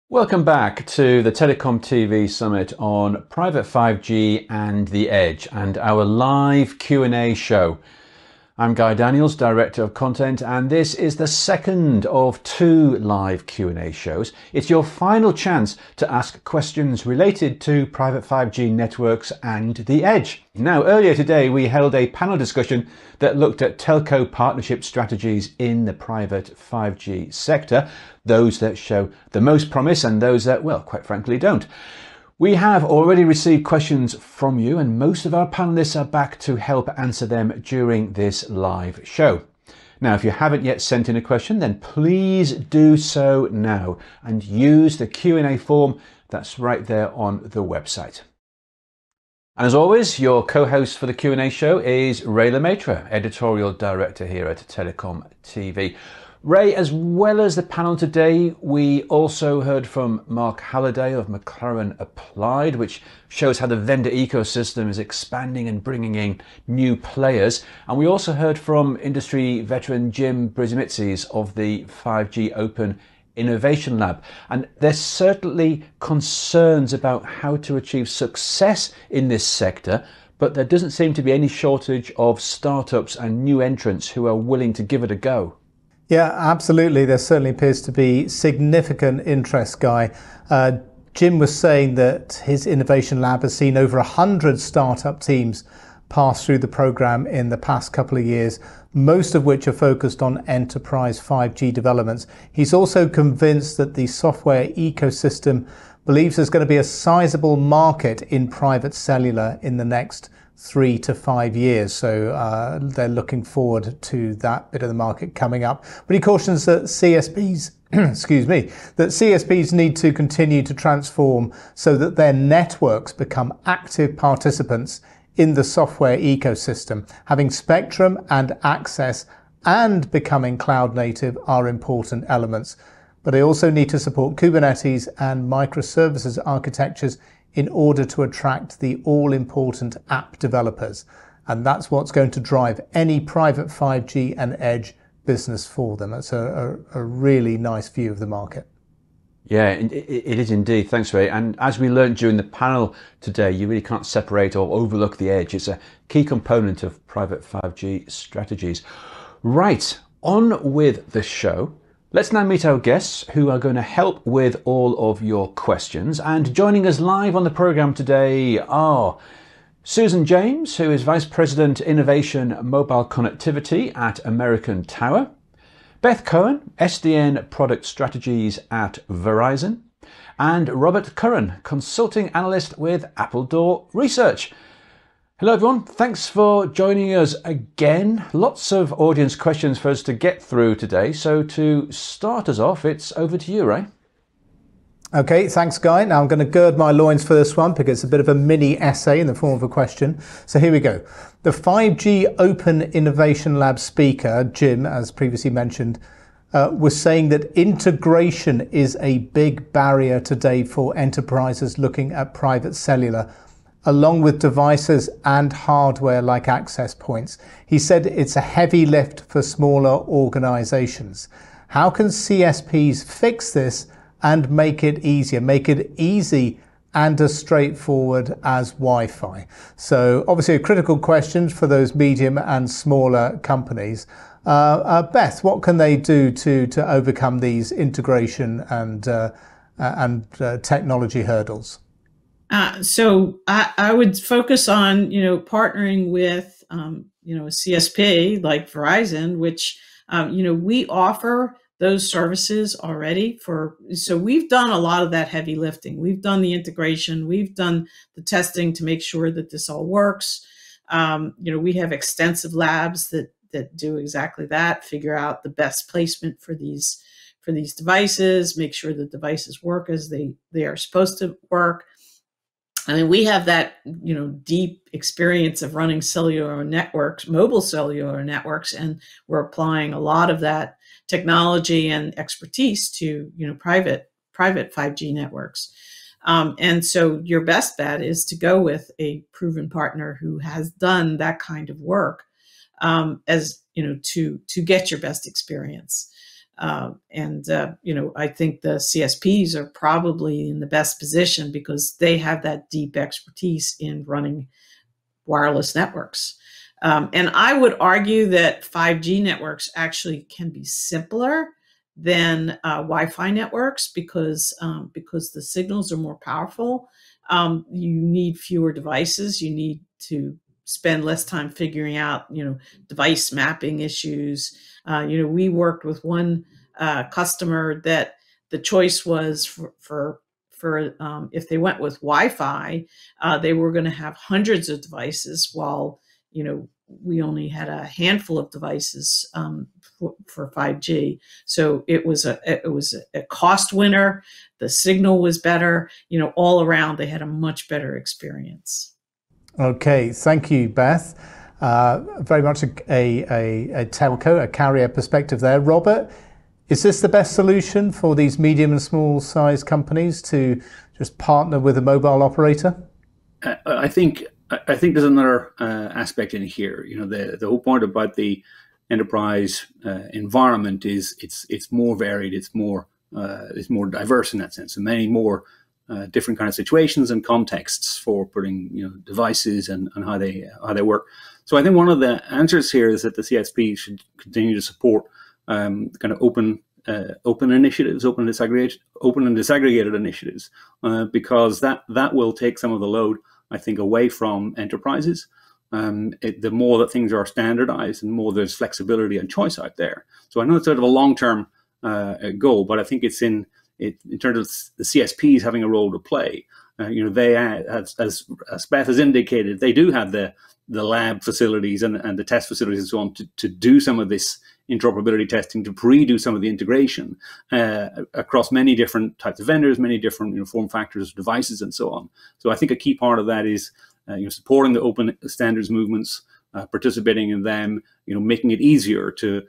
Welcome back to the TelecomTV Summit on Private 5G and the Edge and our live Q&A show. I'm Guy Daniels, Director of Content, and this is the second of 2 live Q&A shows. It's your final chance to ask questions related to private 5G networks and the Edge. Now, earlier today, we held a panel discussion that looked at telco partnership strategies in the private 5G sector, those that show the most promise and those that, well, quite frankly, don't. We have already received questions from you, and most of our panelists are back to help answer them during this live show. Now, if you haven't yet sent in a question, then please do so now and use the Q&A form that's right there on the website. And as always, your co-host for the Q&A show is Ray Maistre, Editorial Director here at TelecomTV. Ray, as well as the panel today, we also heard from Mark Halliday of McLaren Applied, which shows how the vendor ecosystem is expanding and bringing in new players. And we also heard from industry veteran Jim Brzezinskis of the 5G Open Innovation Lab. And there's certainly concerns about how to achieve success in this sector, but there doesn't seem to be any shortage of startups and new entrants who are willing to give it a go. Yeah, absolutely. There certainly appears to be significant interest, Guy. Jim was saying that his innovation lab has seen over 100 startup teams pass through the program in the past couple of years, most of which are focused on enterprise 5G developments. He's also convinced that the software ecosystem believes there's going to be a sizable market in private cellular in the next 3 to 5 years. So they're looking forward to that bit of the market coming up. But he cautions that CSPs, that CSPs need to continue to transform so that their networks become active participants in the software ecosystem. Having spectrum and access and becoming cloud native are important elements. But they also need to support Kubernetes and microservices architectures in order to attract the all-important app developers. And that's what's going to drive any private 5G and edge business for them. That's a really nice view of the market. Yeah, it is indeed. Thanks, Ray. And as we learned during the panel today, you really can't separate or overlook the edge. It's a key component of private 5G strategies. Right, on with the show. Let's now meet our guests who are going to help with all of your questions. And joining us live on the programme today are Susan James, who is Vice President Innovation Mobile Connectivity at American Tower, Beth Cohen, SDN Product Strategies at Verizon, and Robert Curran, Consulting Analyst with Appledore Research. Hello everyone, thanks for joining us again. Lots of audience questions for us to get through today. So to start us off, it's over to you, Ray. Okay, thanks, Guy. Now I'm going to gird my loins for this one because it's a bit of a mini essay in the form of a question. So here we go. The 5G Open Innovation Lab speaker, Jim, as previously mentioned, was saying that integration is a big barrier today for enterprises looking at private cellular, along with devices and hardware like access points. He said it's a heavy lift for smaller organizations. How can CSPs fix this and make it easier, make it easy and as straightforward as Wi-Fi? So obviously a critical question for those medium and smaller companies. Beth, what can they do to overcome these integration and technology hurdles? So I would focus on, partnering with, a CSP like Verizon, which, we offer those services already so we've done a lot of that heavy lifting. We've done the integration. We've done the testing to make sure that this all works. We have extensive labs that do exactly that, figure out the best placement for these devices, make sure the devices work as they are supposed to work. I mean, we have that, deep experience of running cellular networks, mobile cellular networks, and we're applying a lot of that technology and expertise to, private 5G networks. And so your best bet is to go with a proven partner who has done that kind of work. as to get your best experience. I think the CSPs are probably in the best position because they have that deep expertise in running wireless networks. And I would argue that 5G networks actually can be simpler than Wi-Fi networks because the signals are more powerful. You need fewer devices. You need to spend less time figuring out, device mapping issues. We worked with one customer that the choice was for if they went with Wi-Fi, they were going to have hundreds of devices, while we only had a handful of devices for 5G. So it was a cost winner. The signal was better. All around they had a much better experience. Okay, thank you, Beth. Very much a telco, a carrier perspective there. Robert, is this the best solution for these medium and small size companies to just partner with a mobile operator? I think there's another aspect in here. The whole point about the enterprise environment is it's more varied, it's more diverse in that sense, and many more different kind of situations and contexts for putting devices and how they work. So I think one of the answers here is that the CSP should continue to support kind of open initiatives, open and disaggregated initiatives, because that will take some of the load, I think, away from enterprises. The more that things are standardized and more there's flexibility and choice out there. So I know it's sort of a long-term goal, but I think it's in terms of the CSPs having a role to play. They, as Beth has indicated, they do have the lab facilities and the test facilities and so on to do some of this interoperability testing, to pre-do some of the integration across many different types of vendors, many different form factors, devices, and so on. So I think a key part of that is supporting the open standards movements, participating in them, making it easier to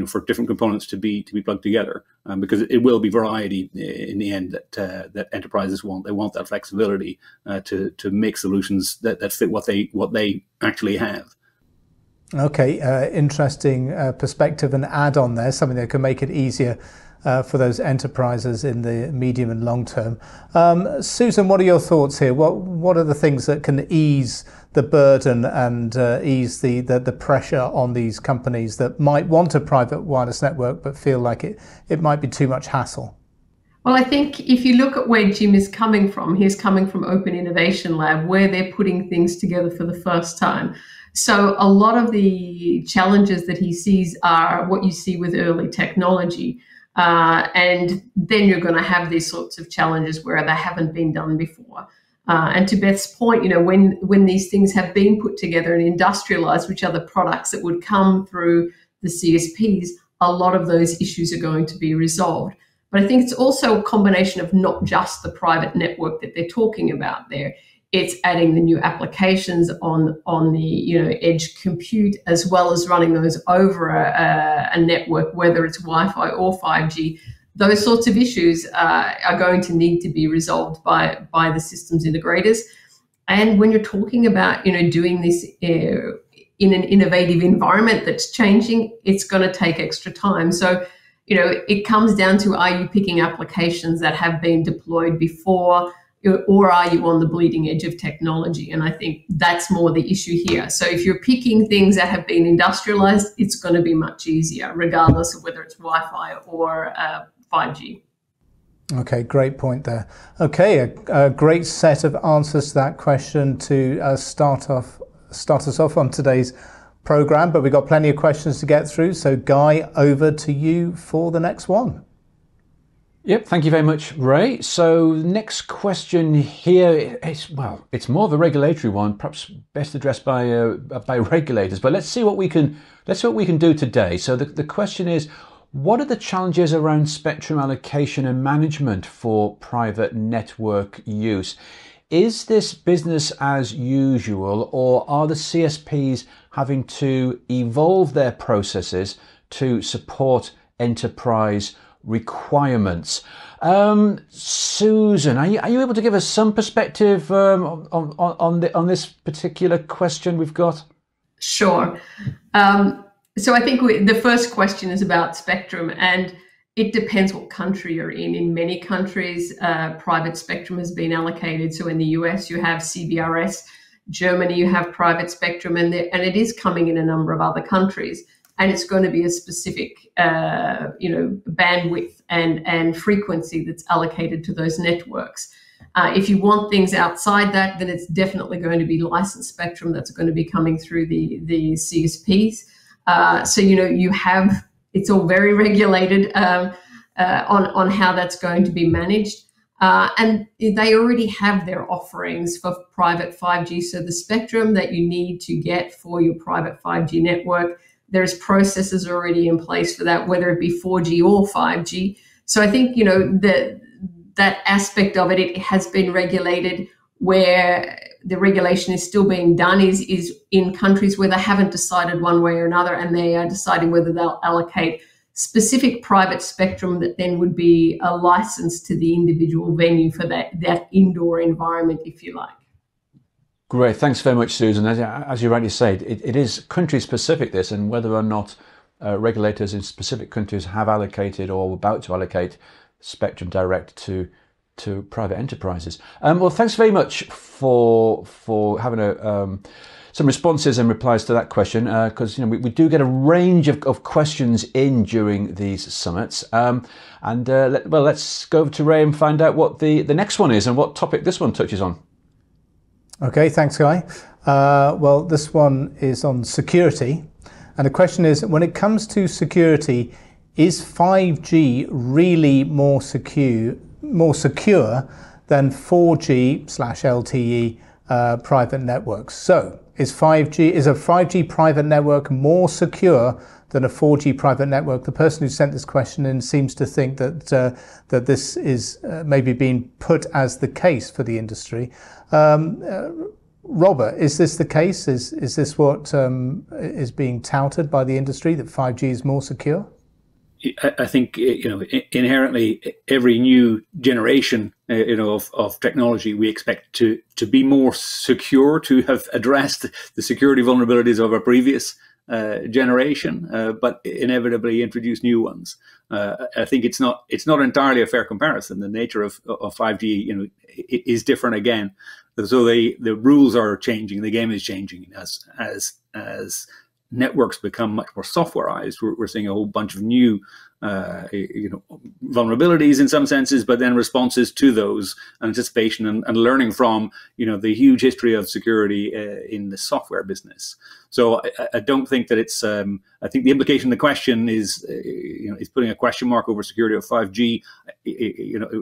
for different components to be plugged together, because it will be variety in the end that enterprises want. They want that flexibility to make solutions that fit what they actually have. Okay, interesting perspective and add on there, something that can make it easier for those enterprises in the medium and long term. Susan, what are your thoughts here? What are the things that can ease the burden and ease the pressure on these companies that might want a private wireless network but feel like it might be too much hassle? Well, I think if you look at where Jim is coming from, he's coming from Open Innovation Lab, where they're putting things together for the first time. So a lot of the challenges that he sees are what you see with early technology. And then you're going to have these sorts of challenges where they haven't been done before. And to Beth's point, when these things have been put together and industrialized, which are the products that would come through the CSPs, a lot of those issues are going to be resolved. But I think it's also a combination of not just the private network that they're talking about there. It's adding the new applications on the edge compute, as well as running those over a network, whether it's Wi-Fi or 5G. Those sorts of issues are going to need to be resolved by the systems integrators. And when you're talking about doing this in an innovative environment that's changing, it's going to take extra time. So it comes down to, are you picking applications that have been deployed before, or are you on the bleeding edge of technology? And I think that's more the issue here. So if you're picking things that have been industrialized, it's going to be much easier, regardless of whether it's Wi-Fi or 5G. Okay, great point there. Okay, a great set of answers to that question to start us off on today's program, but we've got plenty of questions to get through. So Guy, over to you for the next one. Yep, thank you very much, Ray. So next question here is, well, it's more of a regulatory one, perhaps best addressed by regulators. But let's see what we can do today. So the question is, what are the challenges around spectrum allocation and management for private network use? Is this business as usual, or are the CSPs having to evolve their processes to support enterprise requirements? Susan, are you able to give us some perspective on this particular question we've got? Sure. So I think the first question is about spectrum, and it depends what country you're in. In many countries, private spectrum has been allocated. So in the US, you have CBRS. Germany, you have private spectrum, and it is coming in a number of other countries. And it's going to be a specific, bandwidth and frequency that's allocated to those networks. If you want things outside that, then it's definitely going to be licensed spectrum that's going to be coming through the CSPs. So you have, it's all very regulated on how that's going to be managed. And they already have their offerings for private 5G. So the spectrum that you need to get for your private 5G network, there's processes already in place for that, whether it be 4G or 5G. So I think, that aspect of it has been regulated. Where the regulation is still being done is in countries where they haven't decided one way or another, and they are deciding whether they'll allocate specific private spectrum that then would be a license to the individual venue for that indoor environment, if you like. Great, thanks very much, Susan. As you rightly said, it is country specific, this, and whether or not regulators in specific countries have allocated or are about to allocate spectrum direct to private enterprises. Well, thanks very much for having some responses and replies to that question, because we do get a range of questions in during these summits. Let's go over to Ray and find out what the next one is and what topic this one touches on. Okay, thanks, Guy. Well, this one is on security, and the question is: when it comes to security, is 5G really more secure than 4G/LTE private networks? So, is a 5G private network more secure than a 4G private network? The person who sent this question in seems to think that this is maybe being put as the case for the industry. Robert, is this the case? Is this what is being touted by the industry, that 5G is more secure? I think inherently every new generation of technology we expect to be more secure, to have addressed the security vulnerabilities of our previous generation, but inevitably introduce new ones. I think it's not entirely a fair comparison. The nature of 5G is different again. So the rules are changing, the game is changing as networks become much more softwareized. We're seeing a whole bunch of new, vulnerabilities in some senses, but then responses to those, anticipation and learning from, the huge history of security in the software business. So I don't think that it's. I think the implication of the question is, is putting a question mark over security of 5G,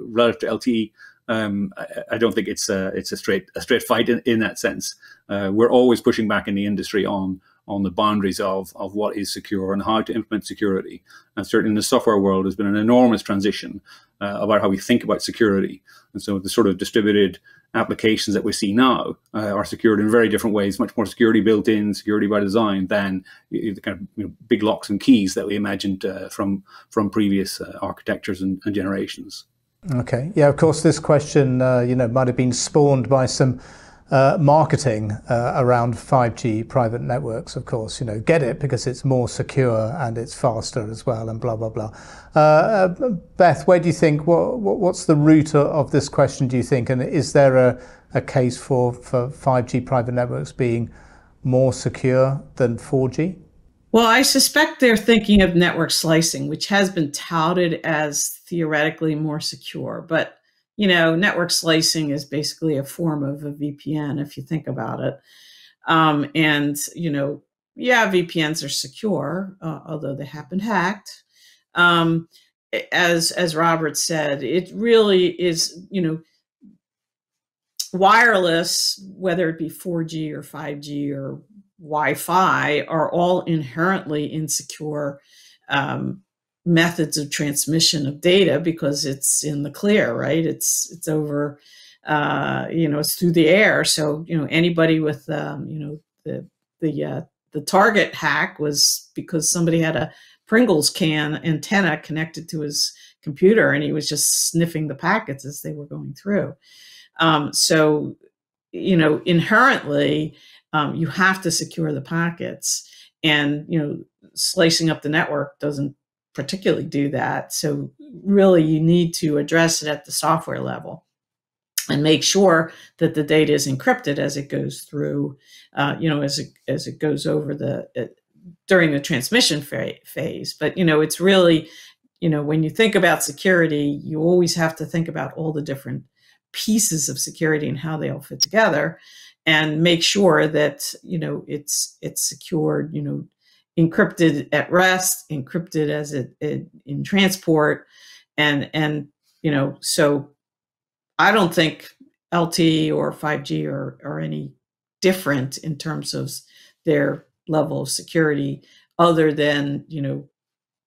relative to LTE. I don't think it's a straight fight in that sense. We're always pushing back in the industry on the boundaries of what is secure and how to implement security. And certainly in the software world, there's been an enormous transition about how we think about security. And so the sort of distributed applications that we see now are secured in very different ways, much more security built in, security by design, than the kind of big locks and keys that we imagined from previous architectures and generations. Okay. Yeah, of course, this question, might have been spawned by some marketing around 5G private networks, of course. Get it because it's more secure and it's faster as well, and blah, blah, blah. Beth, where do you think, what's the root of this question, do you think? And is there a case for 5G private networks being more secure than 4G? Well, I suspect they're thinking of network slicing, which has been touted as theoretically more secure. But, network slicing is basically a form of a VPN, if you think about it. VPNs are secure, although they have been hacked. As Robert said, it really is, wireless, whether it be 4G or 5G or Wi-Fi, are all inherently insecure methods of transmission of data, because it's in the clear, right? It's over, it's through the air. So, anybody with, the target hack was because somebody had a Pringles can antenna connected to his computer, and he was just sniffing the packets as they were going through. Inherently, you have to secure the packets, and slicing up the network doesn't particularly do that. So really, you need to address it at the software level and make sure that the data is encrypted as it goes through, as it goes over during the transmission phase. But it's really, when you think about security, you always have to think about all the different pieces of security and how they all fit together, and make sure that it's secured, encrypted at rest, encrypted as it in transport, and so I don't think LTE or 5G are any different in terms of their level of security, other than,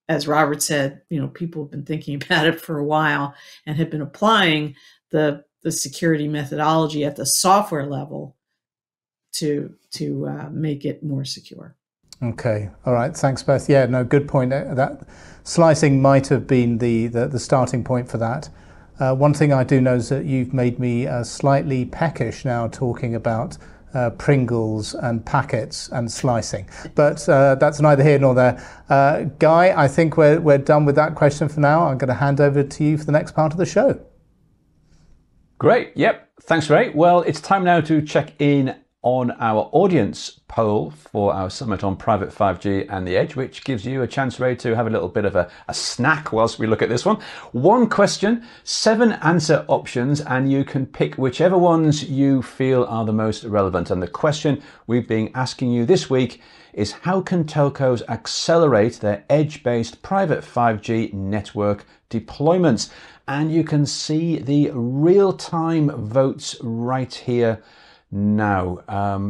as Robert said, people have been thinking about it for a while and have been applying the security methodology at the software level to make it more secure. Okay, all right, thanks, Beth. Yeah, no, good point. That slicing might have been the starting point for that. One thing I do know is that you've made me slightly peckish now talking about Pringles and packets and slicing, but that's neither here nor there. Guy, I think we're done with that question for now. I'm going to hand over to you for the next part of the show. Great. Yep. Thanks, Ray. Well, it's time now to check in on our audience poll for our summit on private 5G and the edge, which gives you a chance, Ray, to have a little bit of a snack whilst we look at this one. One question, 7 answer options, and you can pick whichever ones you feel are the most relevant. And the question we've been asking you this week is, how can telcos accelerate their edge-based private 5G network deployments? And you can see the real-time votes right here now.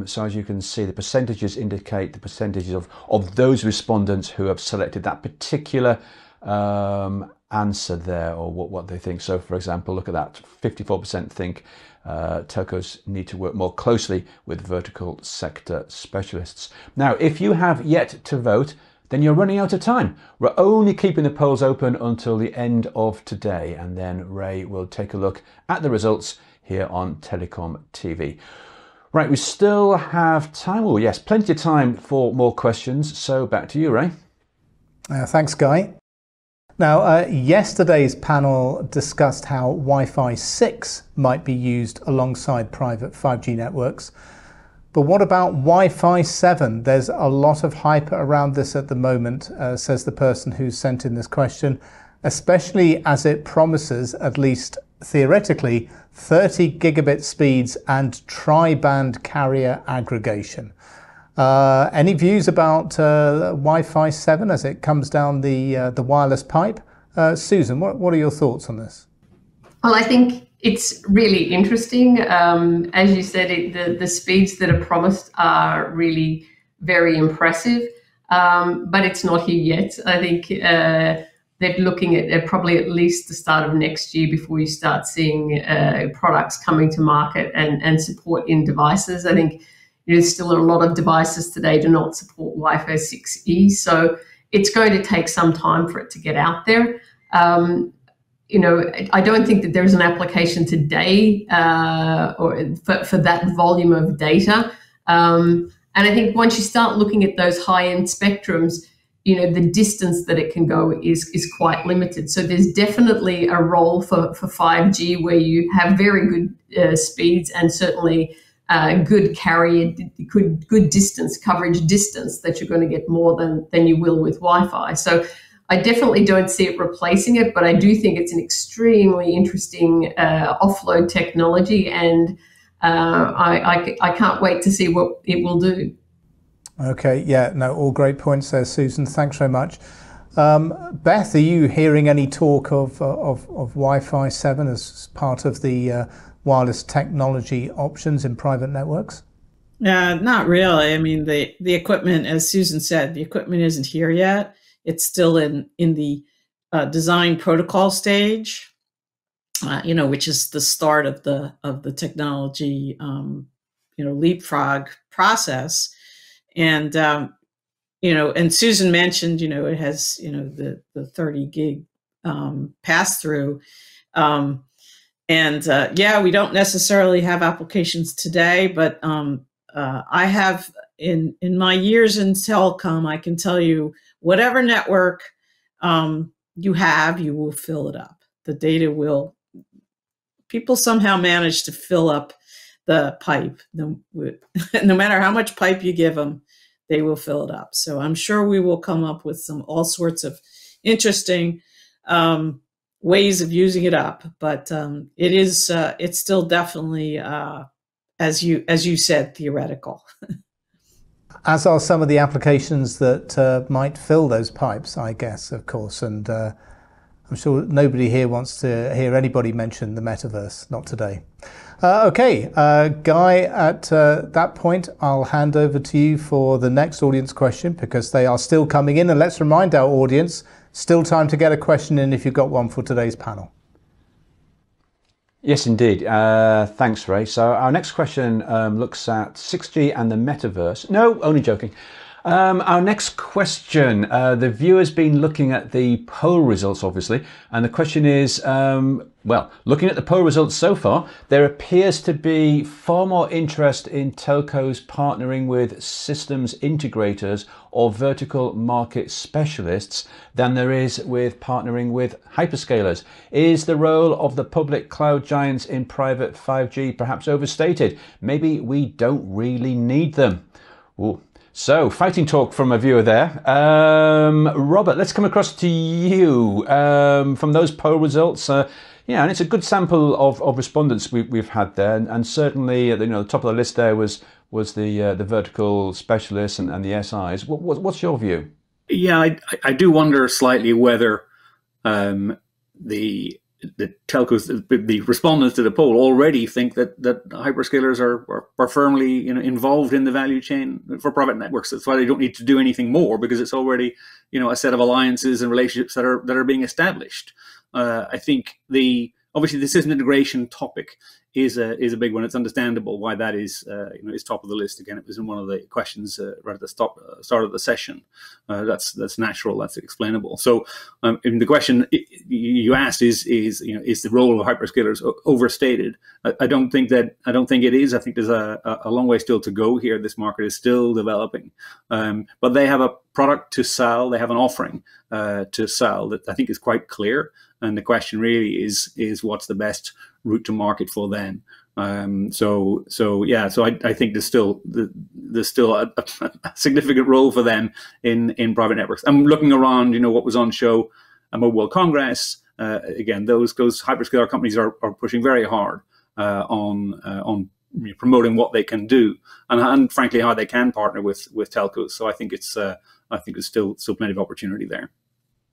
So as you can see, the percentages indicate the percentages of those respondents who have selected that particular answer there, or what they think. So for example, look at that, 54% think telcos need to work more closely with vertical sector specialists. Now, if you have yet to vote, then you're running out of time. We're only keeping the polls open until the end of today, and then Ray will take a look at the results here on Telecom TV. Right, we still have time. Oh yes, plenty of time for more questions. So back to you, Ray. Thanks, Guy. Now, yesterday's panel discussed how Wi-Fi 6 might be used alongside private 5G networks. But what about Wi-Fi 7? There's a lot of hype around this at the moment, says the person who sent in this question, especially as it promises, at least theoretically, 30 gigabit speeds and tri-band carrier aggregation. Any views about Wi-Fi 7 as it comes down the wireless pipe? Susan, what are your thoughts on this? Well, I think it's really interesting. As you said, the speeds that are promised are really very impressive, but it's not here yet. I think they're looking at probably at least the start of next year before you start seeing products coming to market and support in devices. I think there's still a lot of devices today do not support Wi-Fi 6E, so it's going to take some time for it to get out there. I don't think that there's an application today or for that volume of data. And I think once you start looking at those high-end spectrums, the distance that it can go is quite limited. So there's definitely a role for 5G where you have very good speeds and certainly good carrier, good distance, coverage distance that you're going to get more than you will with Wi-Fi. So I definitely don't see it replacing it, but I do think it's an extremely interesting offload technology, and I can't wait to see what it will do. Okay, yeah, no, all great points there, Susan. Thanks very much. Beth, are you hearing any talk of Wi-Fi 7 as part of the wireless technology options in private networks? Not really. I mean, the equipment, as Susan said, the equipment isn't here yet. It's still in the design protocol stage, which is the start of the technology, leapfrog process. And, and Susan mentioned, it has, the 30 gig pass through. We don't necessarily have applications today, but I have in my years in telecom, I can tell you whatever network you have, you will fill it up. The data will. People somehow manage to fill up the pipe. No matter how much pipe you give them, they will fill it up. So I'm sure we will come up with all sorts of interesting ways of using it up. But it's still definitely, as you said, theoretical. As are some of the applications that might fill those pipes, I guess, of course. And I'm sure nobody here wants to hear anybody mention the metaverse, not today. Okay, Guy, at that point, I'll hand over to you for the next audience question, because they are still coming in. And let's remind our audience, still time to get a question in if you've got one for today's panel. Yes, indeed. Thanks, Ray. So our next question looks at 6G and the metaverse. No, only joking. Our next question, the viewer's been looking at the poll results, obviously, and the question is, well, looking at the poll results so far, there appears to be far more interest in telcos partnering with systems integrators or vertical market specialists than there is with partnering with hyperscalers. Is the role of the public cloud giants in private 5G perhaps overstated? Maybe we don't really need them. Ooh. So, fighting talk from a viewer there. Robert, let's come across to you from those poll results. Yeah, and it's a good sample of respondents we've had there, and certainly, the top of the list there was the vertical specialists and the SIs. What's your view? Yeah, I do wonder slightly whether the telcos, the respondents to the poll, already think that hyperscalers are firmly involved in the value chain for private networks. That's why they don't need to do anything more, because it's already a set of alliances and relationships that are being established. I think obviously the system integration topic is a big one. It's understandable why that is top of the list. Again, it was in one of the questions right at the start of the session. That's natural. That's explainable. So, in the question you asked is the role of hyperscalers overstated? I don't think it is. I think there's a long way still to go here. This market is still developing, but they have a product to sell. They have an offering to sell that I think is quite clear. And the question really is what's the best route to market for them. So I think there's still a significant role for them in private networks. I'm looking around, what was on show at Mobile World Congress. Again, those hyperscaler companies are pushing very hard on promoting what they can do and frankly how they can partner with telcos. So I think there's still plenty of opportunity there.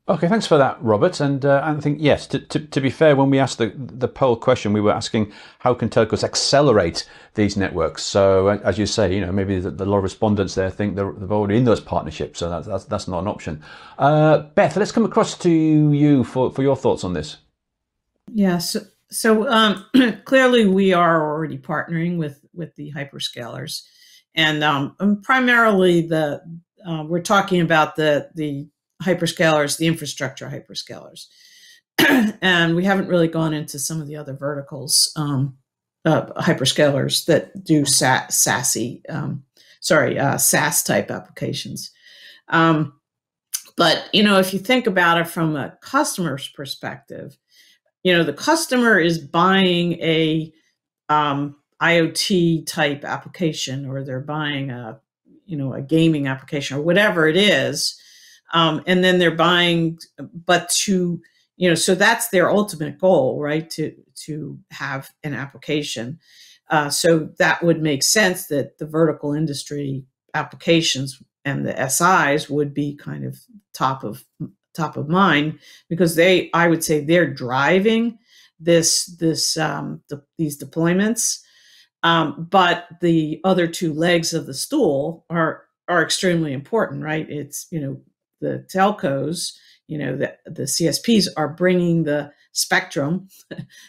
Okay, thanks for that, Robert. And I think, yes, to be fair, when we asked the poll question, we were asking how can telcos accelerate these networks? So, as you say, maybe the lot of respondents there think they're already in those partnerships, so that's not an option. Beth, let's come across to you for your thoughts on this. Yes. So clearly we are already partnering with the hyperscalers, and primarily we're talking about the hyperscalers, the infrastructure hyperscalers. And we haven't really gone into some of the other verticals, hyperscalers that do SaaS type applications. But, if you think about it from a customer's perspective, the customer is buying a IoT type application, or they're buying a gaming application or whatever it is. And then they're buying, so that's their ultimate goal, right? To have an application. So that would make sense that the vertical industry applications and the SIs would be kind of top of mind, because I would say they're driving these deployments. But the other two legs of the stool are extremely important, right? It's, the telcos, the CSPs are bringing the spectrum,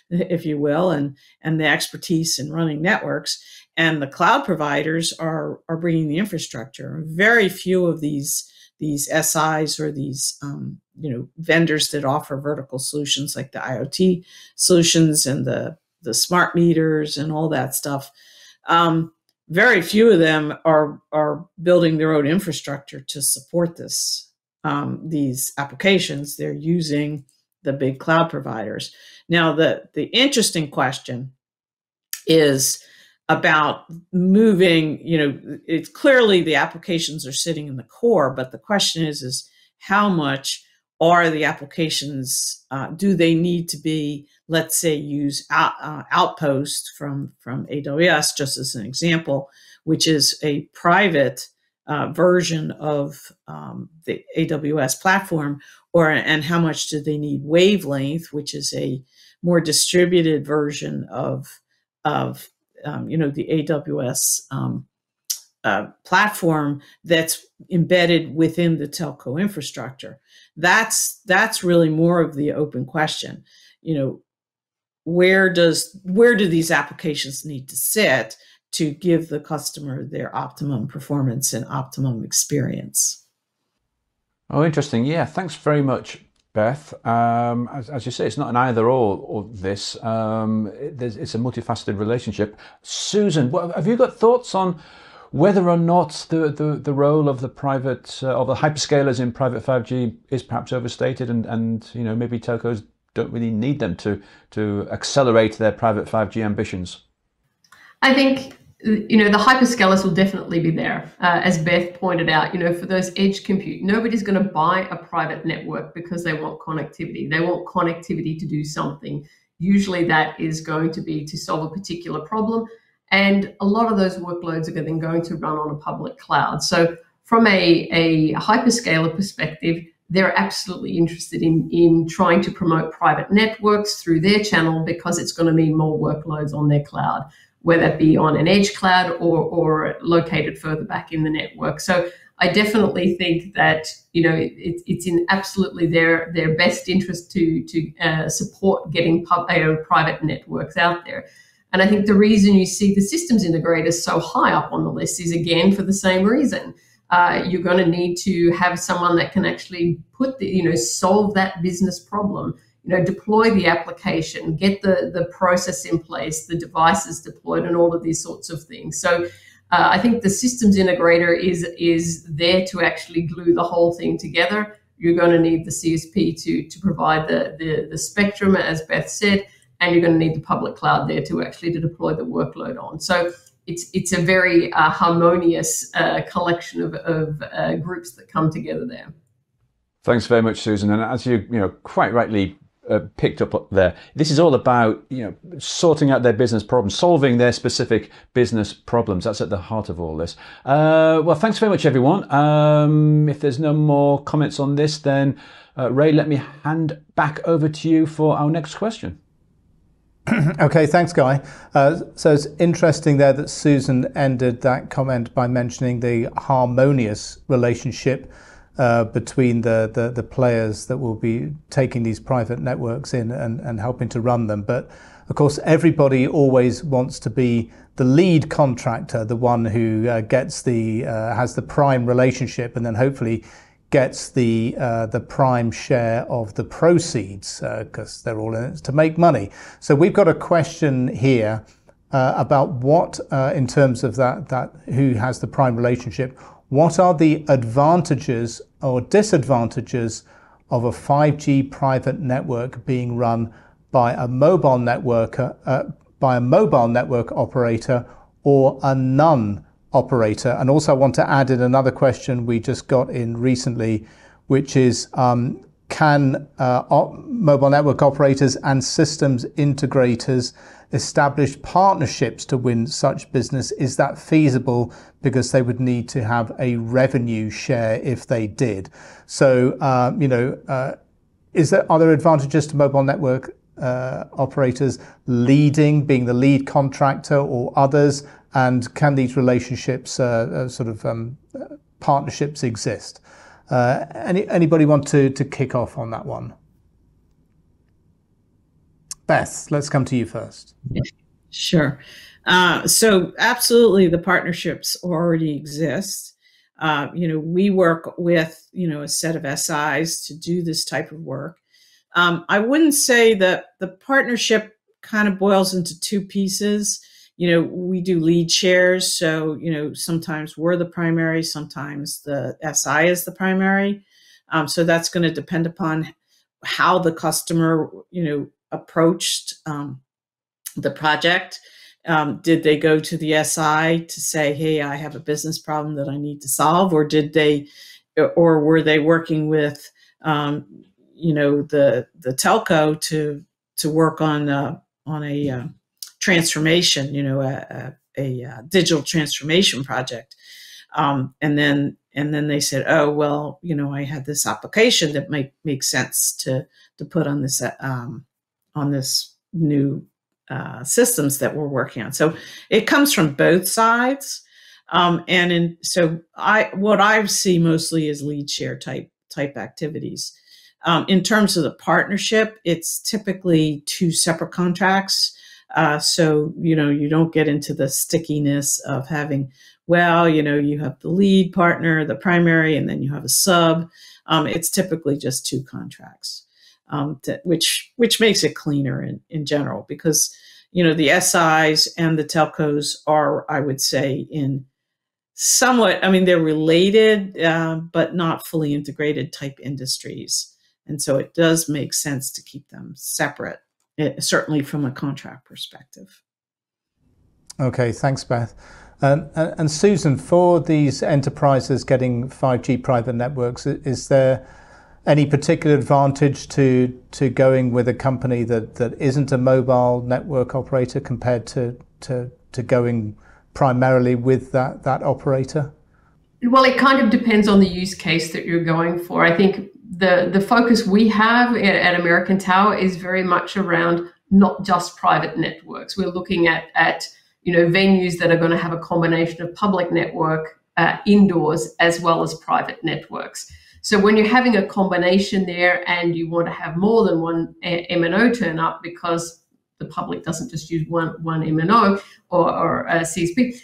if you will, and the expertise in running networks, and the cloud providers are bringing the infrastructure. Very few of these SIs or these vendors that offer vertical solutions like the IoT solutions and the smart meters and all that stuff. very few of them are building their own infrastructure to support these applications. They're using the big cloud providers. Now, the interesting question is about moving, it's clearly the applications are sitting in the core, but the question is how much are the applications, do they need to be, let's say, use Outpost from AWS, just as an example, which is a private version of the AWS platform, and how much do they need Wavelength, which is a more distributed version of the AWS platform that's embedded within the telco infrastructure. That's really more of the open question. Where do these applications need to sit to give the customer their optimum performance and optimum experience? Oh, interesting. Yeah, thanks very much, Beth. As you say, it's not an either or this. It's a multifaceted relationship. Susan, have you got thoughts on whether or not the role of the private of the hyperscalers in private 5G is perhaps overstated, and maybe telcos don't really need them to accelerate their private 5G ambitions? I think the hyperscalers will definitely be there. As Beth pointed out, for those edge compute, nobody's going to buy a private network because they want connectivity. They want connectivity to do something. Usually that is going to be to solve a particular problem. And a lot of those workloads are then going to run on a public cloud. So from a hyperscaler perspective, they're absolutely interested in trying to promote private networks through their channel, because it's going to mean more workloads on their cloud, whether that be on an edge cloud or located further back in the network. So I definitely think that it's in absolutely their best interest to support getting private networks out there. And I think the reason you see the systems integrators so high up on the list is, again, for the same reason. You're going to need to have someone that can actually solve that business problem. Deploy the application, get the process in place, the devices deployed, and all of these sorts of things. So I think the systems integrator is there to actually glue the whole thing together. You're going to need the CSP to provide the spectrum, as Beth said, and you're going to need the public cloud there to deploy the workload on. So it's a very harmonious collection of groups that come together there. Thanks very much, Susan. And as you quite rightly picked up there, this is all about sorting out their business problems, solving their specific business problems. That's at the heart of all this. Well, thanks very much, everyone. If there's no more comments on this, then Ray, let me hand back over to you for our next question. Okay, thanks, Guy. So it's interesting there that Susan ended that comment by mentioning the harmonious relationship between the players that will be taking these private networks in and helping to run them. But of course, everybody always wants to be the lead contractor, the one who gets has the prime relationship, and then hopefully gets the prime share of the proceeds, because they're all in it to make money. So we've got a question here about what, in terms of that who has the prime relationship, what are the advantages or disadvantages of a 5G private network being run by a mobile network operator or a non-operator? And also I want to add in another question we just got in recently, which is can mobile network operators and systems integrators establish partnerships to win such business? Is that feasible? Because they would need to have a revenue share if they did. So, are there advantages to mobile network operators being the lead contractor or others? And can these relationships, partnerships exist? Anybody want to kick off on that one? Beth, let's come to you first. Sure. So absolutely, the partnerships already exist. We work with, a set of SIs to do this type of work. I wouldn't say that the partnership kind of boils into two pieces. we do lead shares. So, sometimes we're the primary, sometimes the SI is the primary. So that's going to depend upon how the customer, approached the project. Did they go to the SI to say, hey, I have a business problem that I need to solve? Or were they working with, the telco to work on a transformation, a digital transformation project. And then they said, oh, well, I had this application that might make sense to put on this new systems that we're working on. So it comes from both sides. What I see mostly is lead share type activities. In terms of the partnership, it's typically 2 separate contracts. So, you don't get into the stickiness of having, you have the lead partner, the primary, and then you have a sub. It's typically just 2 contracts, which makes it cleaner in general, because, the SIs and the telcos are, I would say, in somewhat, they're related, but not fully integrated type industries. And so it does make sense to keep them separate, certainly from a contract perspective. Okay, thanks, Beth. And Susan, for these enterprises getting 5G private networks, is there any particular advantage to going with a company that isn't a mobile network operator compared to going primarily with that operator? Well, it kind of depends on the use case that you're going for. I think the focus we have at American Tower is very much around not just private networks. We're looking at venues that are going to have a combination of public network indoors as well as private networks. So when you're having a combination there and you want to have more than one MNO turn up, because the public doesn't just use one MNO or a CSP,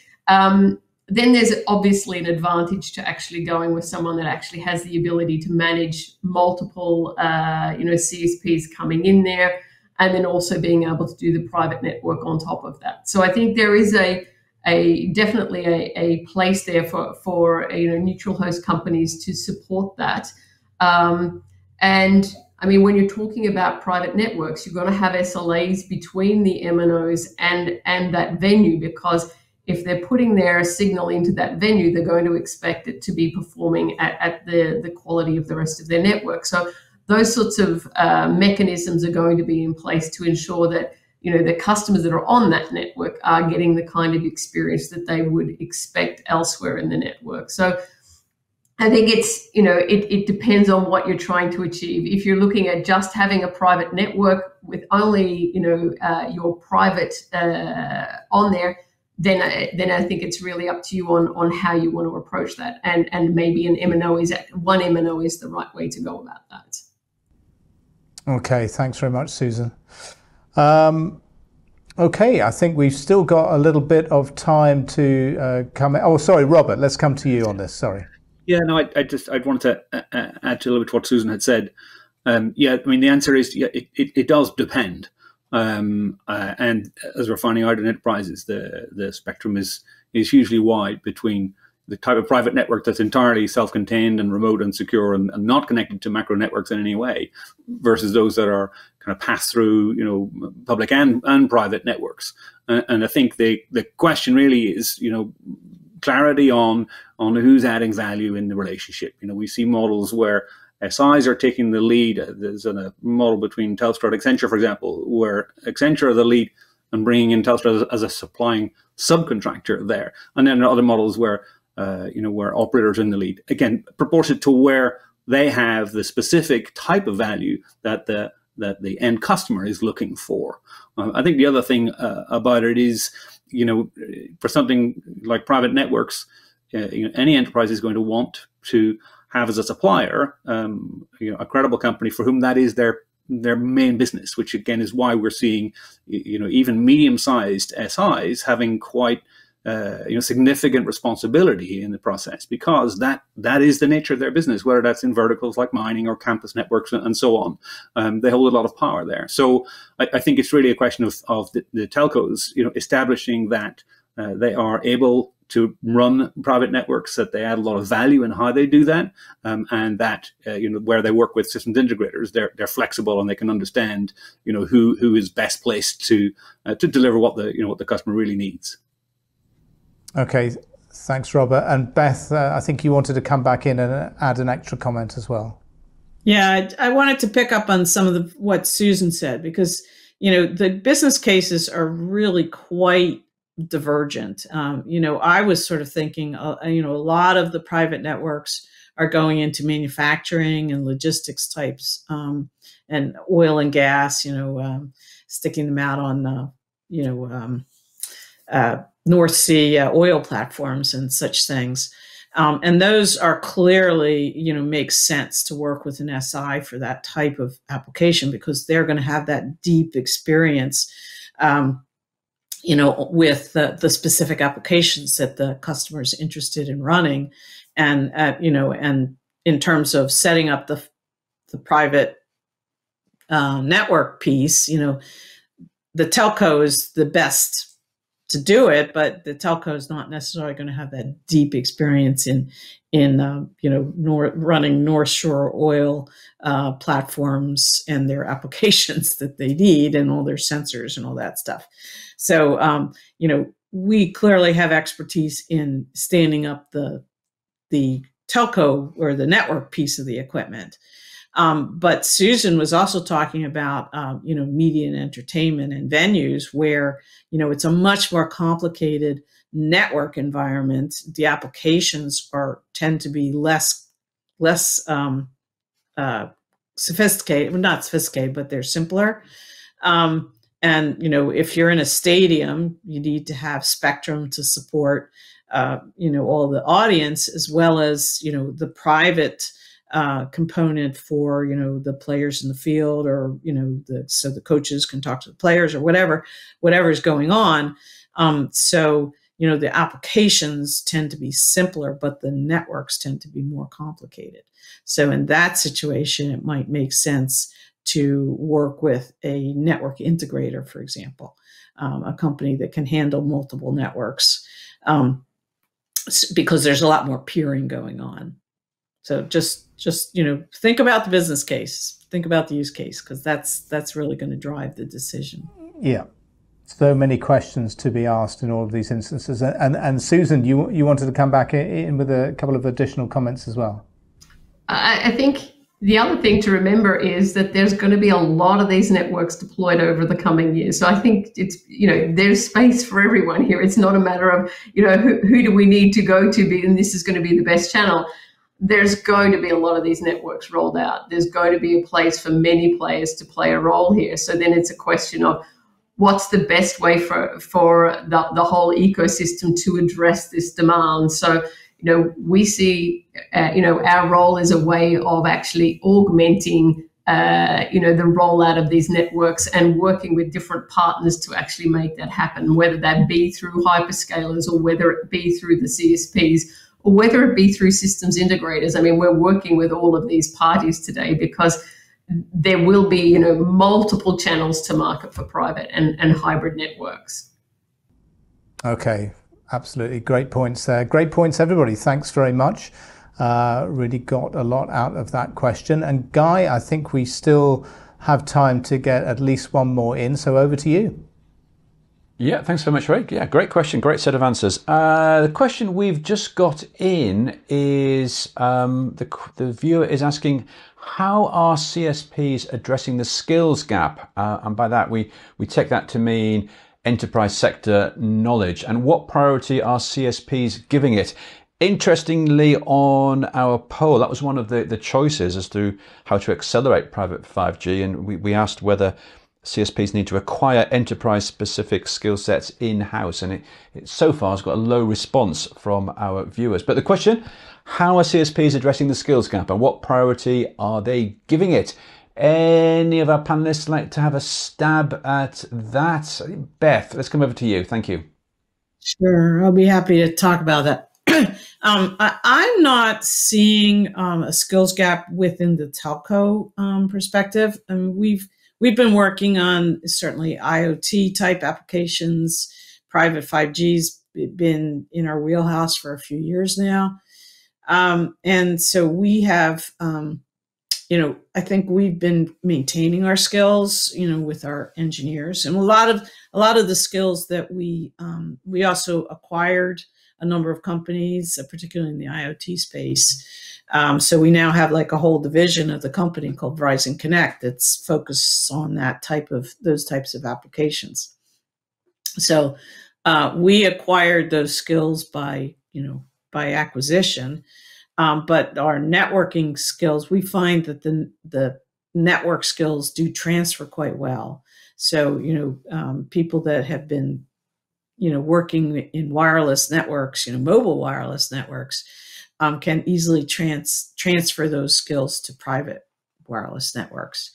then there's obviously an advantage to actually going with someone that actually has the ability to manage multiple, CSPs coming in there, and then also being able to do the private network on top of that. So I think there is definitely a place there for neutral host companies to support that. And when you're talking about private networks, you're going to have SLAs between the MNOs and that venue, because if they're putting their signal into that venue, they're going to expect it to be performing at the quality of the rest of their network. So those sorts of mechanisms are going to be in place to ensure that the customers that are on that network are getting the kind of experience that they would expect elsewhere in the network. So I think it's, it depends on what you're trying to achieve. If you're looking at just having a private network with only, your private on there, then I think it's really up to you on how you want to approach that. And maybe one MNO is the right way to go about that. Okay, thanks very much, Susan. Okay, I think we've still got a little bit of time to come. Oh, sorry, Robert, let's come to you on this. Sorry. Yeah, no, I'd wanted to add to a little bit what Susan had said. The answer is it does depend. And as we're finding out in enterprises, the spectrum is hugely wide between the type of private network that's entirely self-contained and remote and secure and not connected to macro networks in any way, versus those that are kind of pass through, public and private networks. And I think the question really is, clarity on who's adding value in the relationship. We see models where SIs are taking the lead. There's a model between Telstra and Accenture, for example, where Accenture are the lead and bringing in Telstra as a supplying subcontractor there. And then there are other models where where operators are in the lead, again, proportionate to where they have the specific type of value that the end customer is looking for. I think the other thing about it is, for something like private networks, any enterprise is going to want to have as a supplier, a credible company for whom that is their main business, which again is why we're seeing, even medium-sized SIs having quite significant responsibility in the process, because that is the nature of their business, whether that's in verticals like mining or campus networks and so on. They hold a lot of power there. So I think it's really a question of the telcos, establishing that they are able to run private networks, that they add a lot of value in how they do that, and that where they work with systems integrators, they're flexible and they can understand who is best placed to deliver what the customer really needs. Okay, thanks, Robert. And Beth, I think you wanted to come back in and add an extra comment as well. Yeah, I wanted to pick up on some of what Susan said, because the business cases are really quite divergent. I was sort of thinking, a lot of the private networks are going into manufacturing and logistics types, and oil and gas, sticking them out on, North Sea oil platforms and such things. And those are clearly, makes sense to work with an SI for that type of application, because they're going to have that deep experience, with the specific applications that the customer is interested in running. And, and in terms of setting up the private network piece, the telco is the best to do it, but the telco is not necessarily going to have that deep experience in running North Shore oil platforms and their applications that they need, and all their sensors and all that stuff. So we clearly have expertise in standing up the telco or the network piece of the equipment. But Susan was also talking about, media and entertainment and venues where, it's a much more complicated network environment. The applications tend to be less sophisticated. Well, not sophisticated, but they're simpler. And, if you're in a stadium, you need to have spectrum to support, all the audience, as well as, the private component for the players in the field, or so the coaches can talk to the players, or whatever is going on. So the applications tend to be simpler, but the networks tend to be more complicated. So in that situation, it might make sense to work with a network integrator, for example, a company that can handle multiple networks, because there's a lot more peering going on. So just think about the business case, think about the use case, because that's really going to drive the decision. Yeah, so many questions to be asked in all of these instances. And Susan, you wanted to come back in with a couple of additional comments as well. I think the other thing to remember is that there's going to be a lot of these networks deployed over the coming years. So I think it's, there's space for everyone here. It's not a matter of, who do we need to go to be, and this is going to be the best channel. There's going to be a lot of these networks rolled out. There's going to be a place for many players to play a role here. So then it's a question of what's the best way for the whole ecosystem to address this demand. So, we see, our role is a way of actually augmenting, the rollout of these networks and working with different partners to actually make that happen, whether that be through hyperscalers, or whether it be through the CSPs, or whether it be through systems integrators. I mean, we're working with all of these parties today, because there will be, multiple channels to market for private and hybrid networks. Okay, absolutely. Great points there. Great points, everybody. Thanks very much. Really got a lot out of that question. And Guy, I think we still have time to get at least one more in. So over to you. Yeah, thanks so much, Ray. Yeah, great question, great set of answers. The question we've just got in is the viewer is asking, how are CSPs addressing the skills gap? And by that, we take that to mean enterprise sector knowledge. And what priority are CSPs giving it? Interestingly, on our poll, that was one of the choices as to how to accelerate private 5G. And we asked whether CSPs need to acquire enterprise-specific skill sets in-house, and it so far has got a low response from our viewers. But the question, how are CSPs addressing the skills gap, and what priority are they giving it? Any of our panelists like to have a stab at that? Beth, let's come over to you. Thank you. Sure, I'll be happy to talk about that. I'm not seeing a skills gap within the telco perspective. I mean, we've been working on certainly IoT type applications. Private 5G's been in our wheelhouse for a few years now, and so we have. I think we've been maintaining our skills, with our engineers, and a lot of the skills that we also acquired a number of companies, particularly in the IoT space. So we now have like a whole division of the company called Verizon Connect that's focused on those types of applications. So we acquired those skills by acquisition. But our networking skills, we find that the network skills do transfer quite well. So, people that have been, working in wireless networks, mobile wireless networks, can easily transfer those skills to private wireless networks.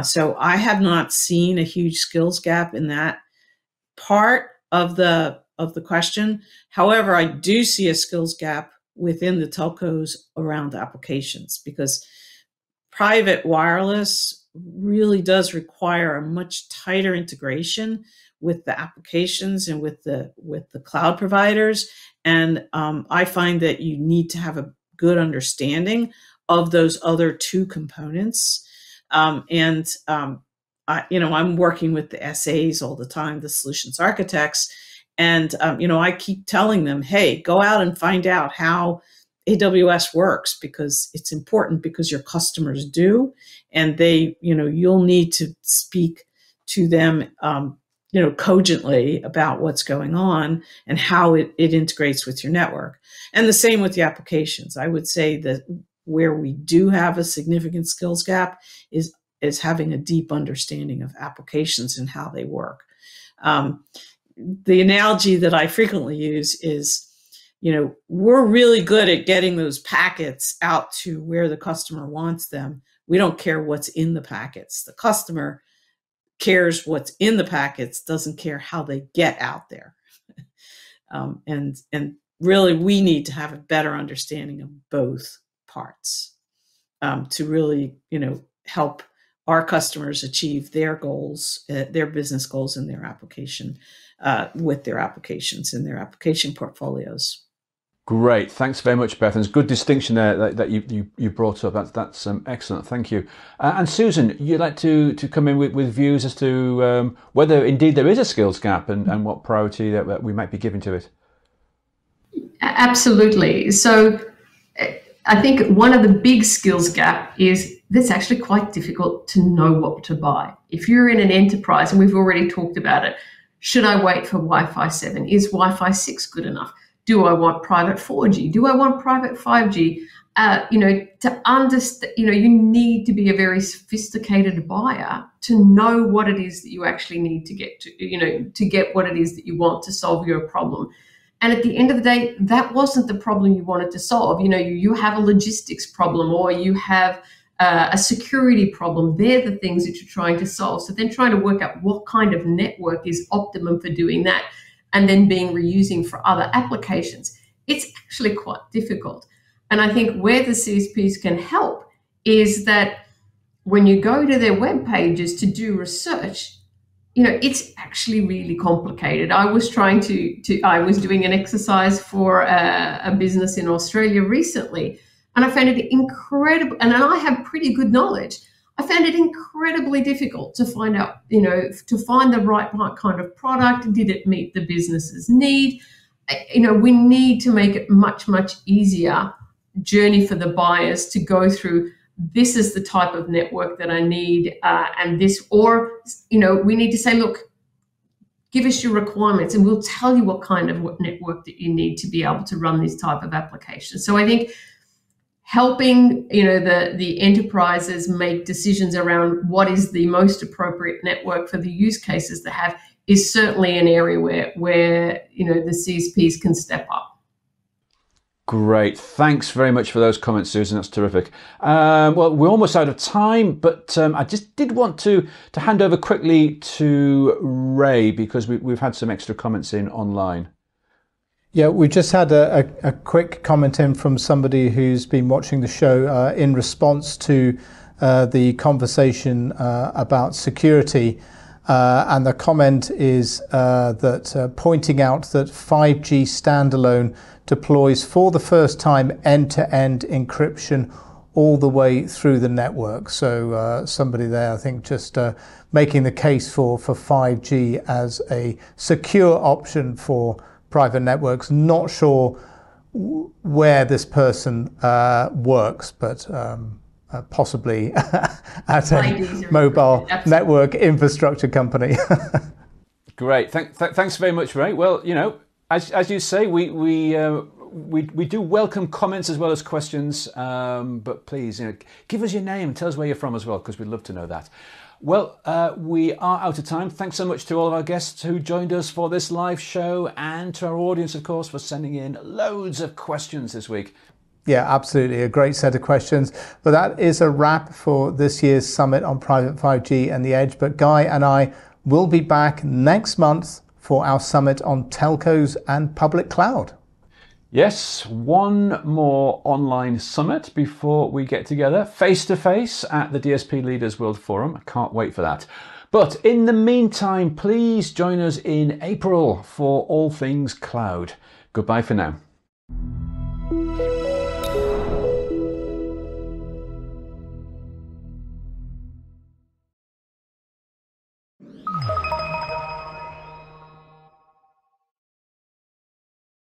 So I have not seen a huge skills gap in that part of the question. However, I do see a skills gap within the telcos around applications, because private wireless really does require a much tighter integration with the applications and with the cloud providers. And I find that you need to have a good understanding of those other two components. I'm working with the SAs all the time, the solutions architects. And, I keep telling them, hey, go out and find out how AWS works, because it's important, because your customers do. And you'll need to speak to them, cogently about what's going on and how it integrates with your network. And the same with the applications. I would say that where we do have a significant skills gap is having a deep understanding of applications and how they work. The analogy that I frequently use is, we're really good at getting those packets out to where the customer wants them. We don't care what's in the packets. The customer cares what's in the packets, doesn't care how they get out there. And really, we need to have a better understanding of both parts to really, help our customers achieve their goals, their business goals, and their application with their applications and their application portfolios. Great, thanks very much, Beth. There's good distinction there that you brought up. That's excellent. Thank you. And Susan, you'd like to come in with views as to whether indeed there is a skills gap and what priority that we might be giving to it. Absolutely. So I think one of the big skills gap is that's actually quite difficult to know what to buy. If you're in an enterprise, and we've already talked about it, should I wait for Wi-Fi 7? Is Wi-Fi 6 good enough? Do I want private 4G? Do I want private 5G? To understand, you need to be a very sophisticated buyer to know what it is that you actually need to get to get what it is that you want to solve your problem. And at the end of the day, that wasn't the problem you wanted to solve. You have a logistics problem, or you have a security problem. They're the things that you're trying to solve. So then trying to work out what kind of network is optimum for doing that, and then being reusing for other applications, it's actually quite difficult. And I think where the CSPs can help is that when you go to their web pages to do research, it's actually really complicated. I was doing an exercise for a business in Australia recently, and I found it incredible. And I have pretty good knowledge. I found it incredibly difficult to find out, to find the right kind of product. Did it meet the business's need? We need to make it much, much easier journey for the buyers to go through. This is the type of network that I need, and this, or, we need to say, look, give us your requirements and we'll tell you what kind of network that you need to be able to run this type of application. So I think helping, the enterprises make decisions around what is the most appropriate network for the use cases they have is certainly an area where the CSPs can step up. Great. Thanks very much for those comments, Susan. That's terrific. Well, we're almost out of time, but I just did want to hand over quickly to Ray, because we've had some extra comments in online. Yeah, we just had a quick comment in from somebody who's been watching the show in response to the conversation about security. And the comment is that pointing out that 5G standalone deploys for the first time end-to-end encryption all the way through the network. So somebody there, I think, just making the case for 5G as a secure option for private networks. Not sure where this person works, but possibly at a mobile network infrastructure company. Great, thanks very much, Ray. Well, you know, as you say, we do welcome comments as well as questions, but please, you know, give us your name, tell us where you're from as well, because we'd love to know that. Well, we are out of time. Thanks so much to all of our guests who joined us for this live show, and to our audience, of course, for sending in loads of questions this week. Yeah, absolutely. A great set of questions. But that is a wrap for this year's Summit on Private 5G and the Edge. But Guy and I will be back next month for our Summit on Telcos and Public Cloud. Yes, one more online summit before we get together face-to-face at the DSP Leaders World Forum. I can't wait for that. But in the meantime, please join us in April for all things cloud. Goodbye for now.